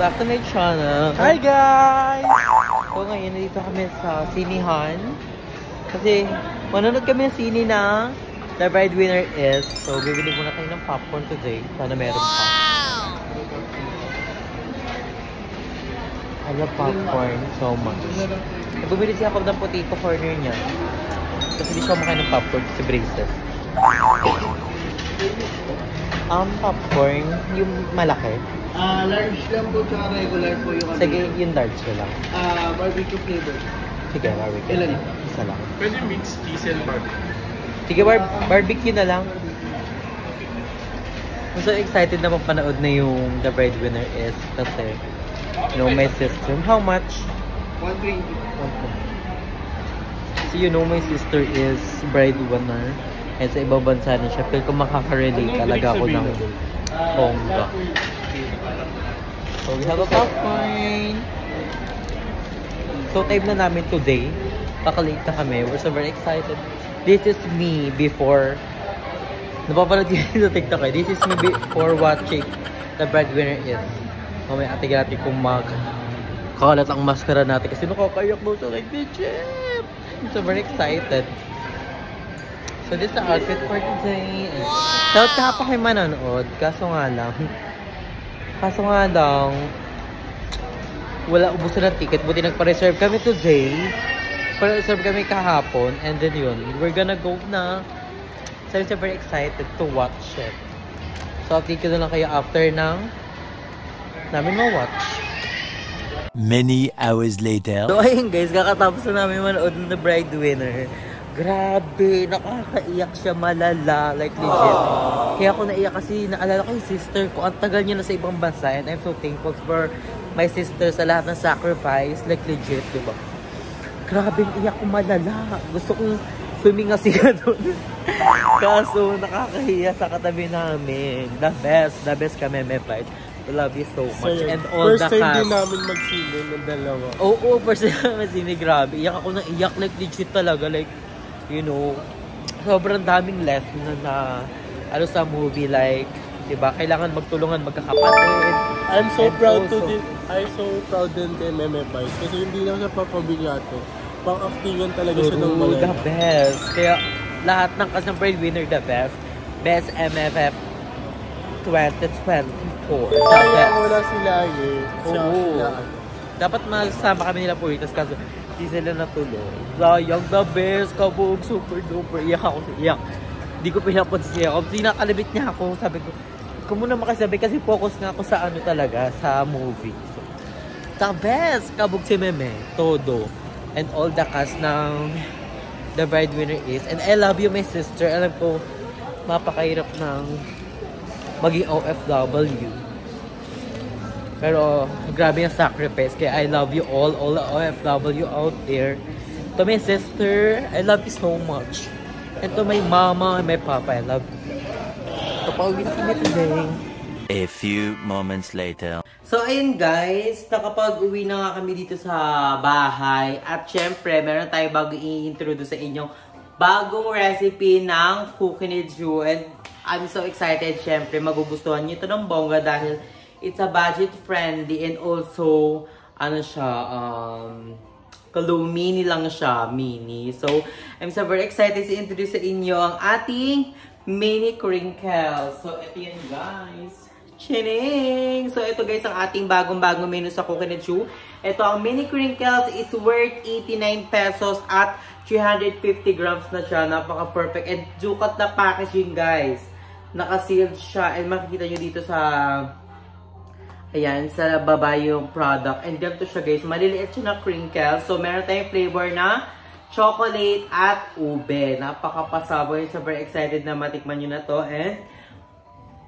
back to my channel. Hi guys! So ngayon, nandito kami sa Sinihan. Kasi manonood kami ng sini na The Breadwinner Is. So bibili muna tayo ng popcorn today. Sana meron pa. I love popcorn so much. Bumili siya ako ng potato corner niya. Kasi hindi siya kumakain ng popcorn si Braces. Popcorn, yung malaki. Large lang po tsaka regular po yung Sige, yung large ko lang. barbecue flavor. Sige, barbecue. Ilan? Isa lang. Pwede mix cheese and barbecue. Sige, barbecue na lang. I'm so excited na mapanood na yung The Breadwinner Is kasi my sister. How much? 120. So my sister is breadwinner. And sa ibang bansa na siya. Feel ko makaka-relate talaga ako ng bongga. So we have a popcorn. So time na namin today. Pakalate na kami. We're so very excited. This is me before. Napapanood yun sa TikTok eh. This is me before watching The Breadwinner Is. Mamaya ating kung kakalat ang maskara natin kasi nakakayak mo sa like the chip. I'm so very excited. So this is the outfit for today. Wow! Dapat pa kayo manonood. Kaso nga lang, wala, ubusan ng ticket. Buti nagpa-reserve kami today. Pa-reserve kami kahapon. And then yun, we're gonna go na. So I'm so very excited to watch it. So update ko na lang kayo after namin ma-watch. Many hours later. So ayun guys, kakatapos na namin manood ng The Breadwinner. Grabe, nakakaiyak siya malala, like legit. Kaya ako naiyak kasi naalala ko yung sister ko, ang tagal niya na sa ibang bansa and I'm so thankful for my sister sa lahat ng sacrifice, like legit, diba? Grabe, iyak ko malala. Gusto kong suminga doon. Kaso nakakahiya sa katabi namin. The best kami, Mepite. I love you so much. So, and all the cast. First time din namin mag-sine ng dalawa. Oo, first time mag-sine, grabe. Iyak ako na iyak, like legit talaga, like sobrang daming lesson na sa movie, like, diba, kailangan magtulungan magkakapatid. I'm so proud din kay Meme Vice kasi hindi lang siya papabilyato. Pang-actingan talaga siya ng malala. The best. Kaya lahat ng kasang breadwinner, the best. Best MFF 2024. Kaya wala sila Dapat masama kami nila Puritas kaso hindi sila natuloy. Sayang, the best, kabog, super duper. Iyak ako, iyak. Hindi ko pinapansin ako. Sinakalabit niya ako. Sabi ko, ikaw muna makasabi kasi focus nga ako sa talaga, sa movie. So, the best, kabog si Meme, todo. And all the cast ng The Breadwinner Is. And I love you, my sister. Alam ko, mapakahirap ng maging OFW. Pero, grabe yung sacrifice. Kaya I love you all the OFW out there. To my sister, I love you so much. And to my mama and my papa, I love you. So, pauwi na kami today. A few moments later. So, ayun guys, nakapag-uwi na nga kami dito sa bahay. At syempre, meron tayo bago i-introduce sa inyong bagong recipe ng Cookie ni Ju. And I'm so excited, syempre, magugustuhan nyo ito ng bongga dahil it's a budget friendly and also, mini lang siya, mini. So, I'm so very excited to introduce sa inyo ang ating mini crinkles. So, ito yan guys. Chining! So, ito guys ang ating bagong menu sa Cookie ni Ju. Ito ang mini crinkles. It's worth 89 pesos at 350 grams na siya. Napaka-perfect. And Jukat na packaging guys. Naka-sealed siya. And makikita nyo dito sa sa baba yung product. And ganito siya guys. Maliliit siya na crinkles. So, meron tayong flavor na chocolate at ube. Napaka-pasaboy. So, very excited na matikman nyo na to. And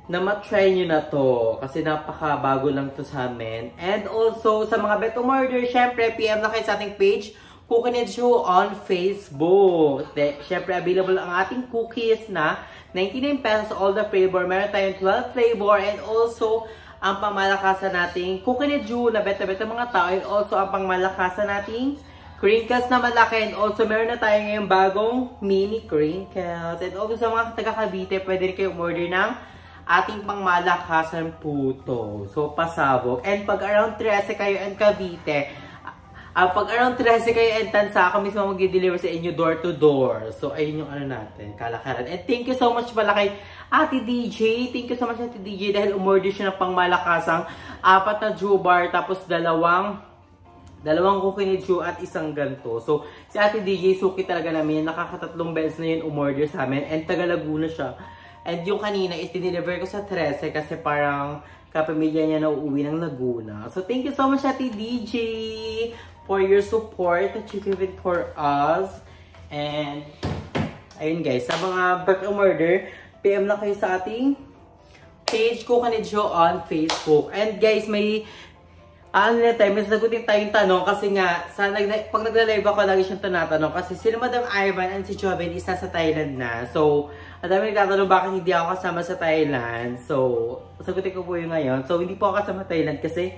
na matry nyo na to. Kasi napaka-bago lang to sa amin. And also, sa mga bet order, syempre, PM na kayo sa ating page, Cookie ni Ju on Facebook. Syempre, available ang ating cookies na 99 pesos all the flavor. Meron tayong 12 flavor. And also, ang pangmalakasan nating Cookie ni Ju na beta-beta mga tao. And also, ang pangmalakasan nating crinkles na malaki. And also, meron na tayo ngayong bagong mini crinkles. And also, sa mga taga-Cavite, pwede rin kayo order ng ating pangmalakasan po to. So, pasabog. And pag around 13 kayo and Cavite, pag around 13 kayo and Tansa, ako mismo mag-deliver sa inyo door to door. So, ayun yung ano natin, kalakaran. And thank you so much pala kay Ate DJ. Thank you so much Ate DJ dahil umorder siya ng pangmalakasang 4 na Jubar, tapos dalawang kukinidju at isang ganto. So, si Ate DJ, suki talaga namin. Nakakatatlong beses na yun umorder sa amin. And taga Laguna siya. And yung kanina is dineliver ko sa 13 kasi parang kapamilya niya na uuwi ng Laguna. So, thank you so much Ate DJ for your support that you give it for us. And, ayun guys, sa mga back-umorder, PM na kayo sa ating page Kukinidju on Facebook. And guys, may may sagutin tayong tanong kasi nga, pag nagla-live ako, lagi siyang tinatanong kasi si Madam Ivan and si Joven is nasa Thailand na. So, ang dami nagtatanong bakit hindi ako kasama sa Thailand. So, sagutin ko po yung ngayon. So, hindi po ako kasama sa Thailand kasi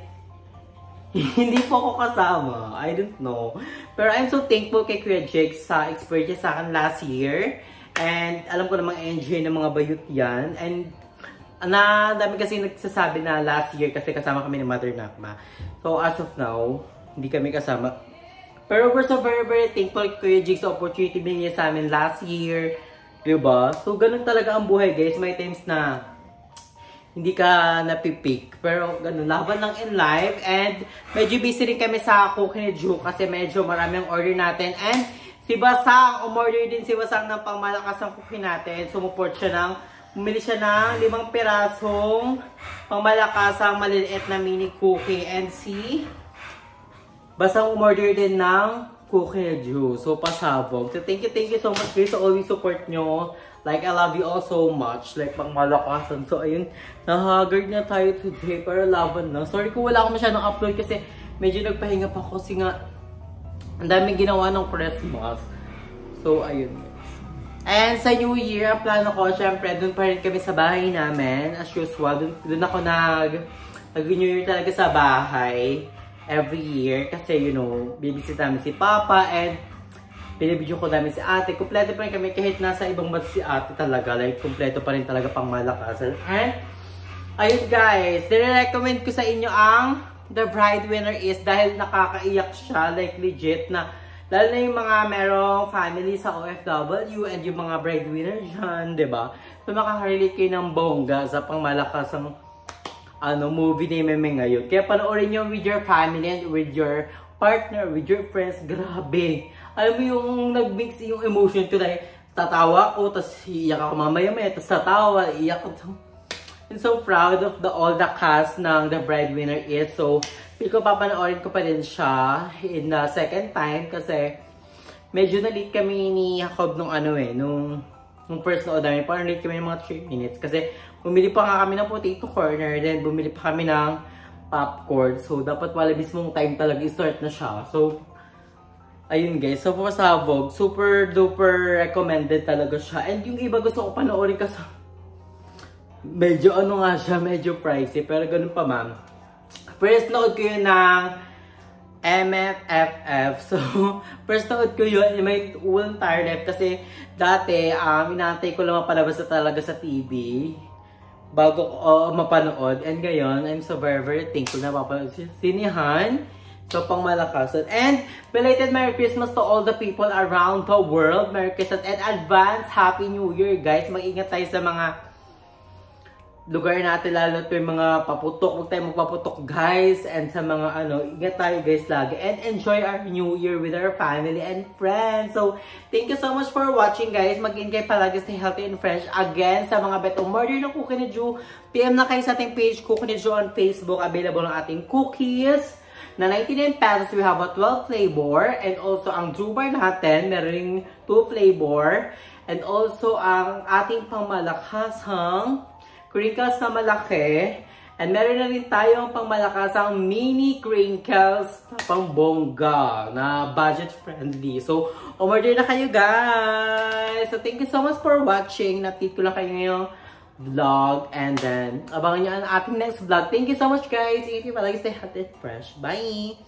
hindi po ako kasama. I don't know. Pero I'm so thankful kay Kuya Jake sa experience sa akin last year. And alam ko namang enjoy ng mga bayut yan. And dami kasi nagsasabi na last year kasi kasama kami ni Mother Nakma. So as of now, hindi kami kasama. Pero we're so very very thankful Kuya Jake sa opportunity binigay sa amin last year. Diba? So ganun talaga ang buhay guys. May times na hindi ka napipick. Pero ganun, laban lang in life. And medyo busy rin kami sa Kukinidju kasi medyo marami ang order natin. And si Basang, umorder din si Basang ng pangmalakas ng cookie natin. Sumuport siya bumili siya ng 5 pirasong pangmalakasang maliliit na mini cookie. And si Basang umorder din ng Kukinidju. So, pasabog. So, thank you so much guys sa always support nyo. Like, I love you all so much. Like, pangmalakasan. So, ayun. Nahagard na tayo today. Pero laban na. Sorry kung wala akong masyadong upload kasi medyo nagpahinga pa ako kasi nga ang daming ginawa ng Christmas. So, ayun. And sa New Year, ang plano ko, syempre, dun pa rin kami sa bahay namin. As usual, dun ako nag-New Year talaga sa bahay. Every year. Kasi, you know, bibisit namin si Papa and binibidyo ko namin si ate. Kompleto pa rin kami kahit nasa ibang bansa si ate talaga. Like, kompleto pa rin talaga pang malakasan. And, ayun guys, nire-recommend ko sa inyo ang The Bride Winner Is dahil nakakaiyak siya. Like, legit na. Lalo na yung mga merong family sa OFW and yung mga breadwinner dyan, diba? So, makakarelate kayo ng bongga sa pangmalakasang movie ni Meme ngayon. Kaya panoorin nyo with your family and with your partner, with your friends. Grabe! Alam mo yung nag-mix yung emotion ko dahil tatawa ko, tapos iiyak ako mamaya-maya, tapos tatawa, iiyak ko. I'm so proud of all the cast ng The Breadwinner Is. So, feel ko papanoorin ko pa din siya in the second time kasi medyo na-late kami ni Jacob nung first na namin. Parang late kami ng mga 3 minutes kasi bumili pa nga kami ng potato corner, then bumili pa kami ng popcorn. So, dapat wala mismong time talaga i-start na siya. So, ayun guys, so pasabog, super duper recommended talaga siya. And yung iba gusto ko panoorin kasi medyo medyo pricey, pero ganun pa ma'am. First nood ko yun ng MFFF. So, first nood ko yun, may walang tired kasi dati, inaantay ko lang mapalabas na talaga sa TV bago ko mapanood. And ngayon, I'm so very very thankful na mapanood si Sinihan. So, pangmalakasan. And, belated Merry Christmas to all the people around the world. Merry Christmas and advance Happy New Year, guys. Mag-ingat tayo sa mga lugar natin, lalo ito yung mga paputok. Huwag tayo magpaputok, guys. And sa mga ingat tayo, guys, lagi. And enjoy our New Year with our family and friends. So, thank you so much for watching, guys. Mag-ingat palagi, stay healthy and fresh. Again, sa mga bet umorder ng Kukinidju, PM na kayo sa ating page, Kukinidju on Facebook. Available ang ating cookies na 99 pesos. We have a 12 flavor. And also, ang Jubar natin, meron 2 flavor. And also, ang ating pangmalakasang crinkles na malaki. And meron na rin tayong pangmalakasang mini crinkles na pangbongga na budget friendly. So, umorder na kayo guys! So, thank you so much for watching. Napit ko lang kayo ngayong vlog. And then, abangan nyo ang ating next vlog. Thank you so much guys! Ingat kayo palagi, stay healthy and fresh. Bye!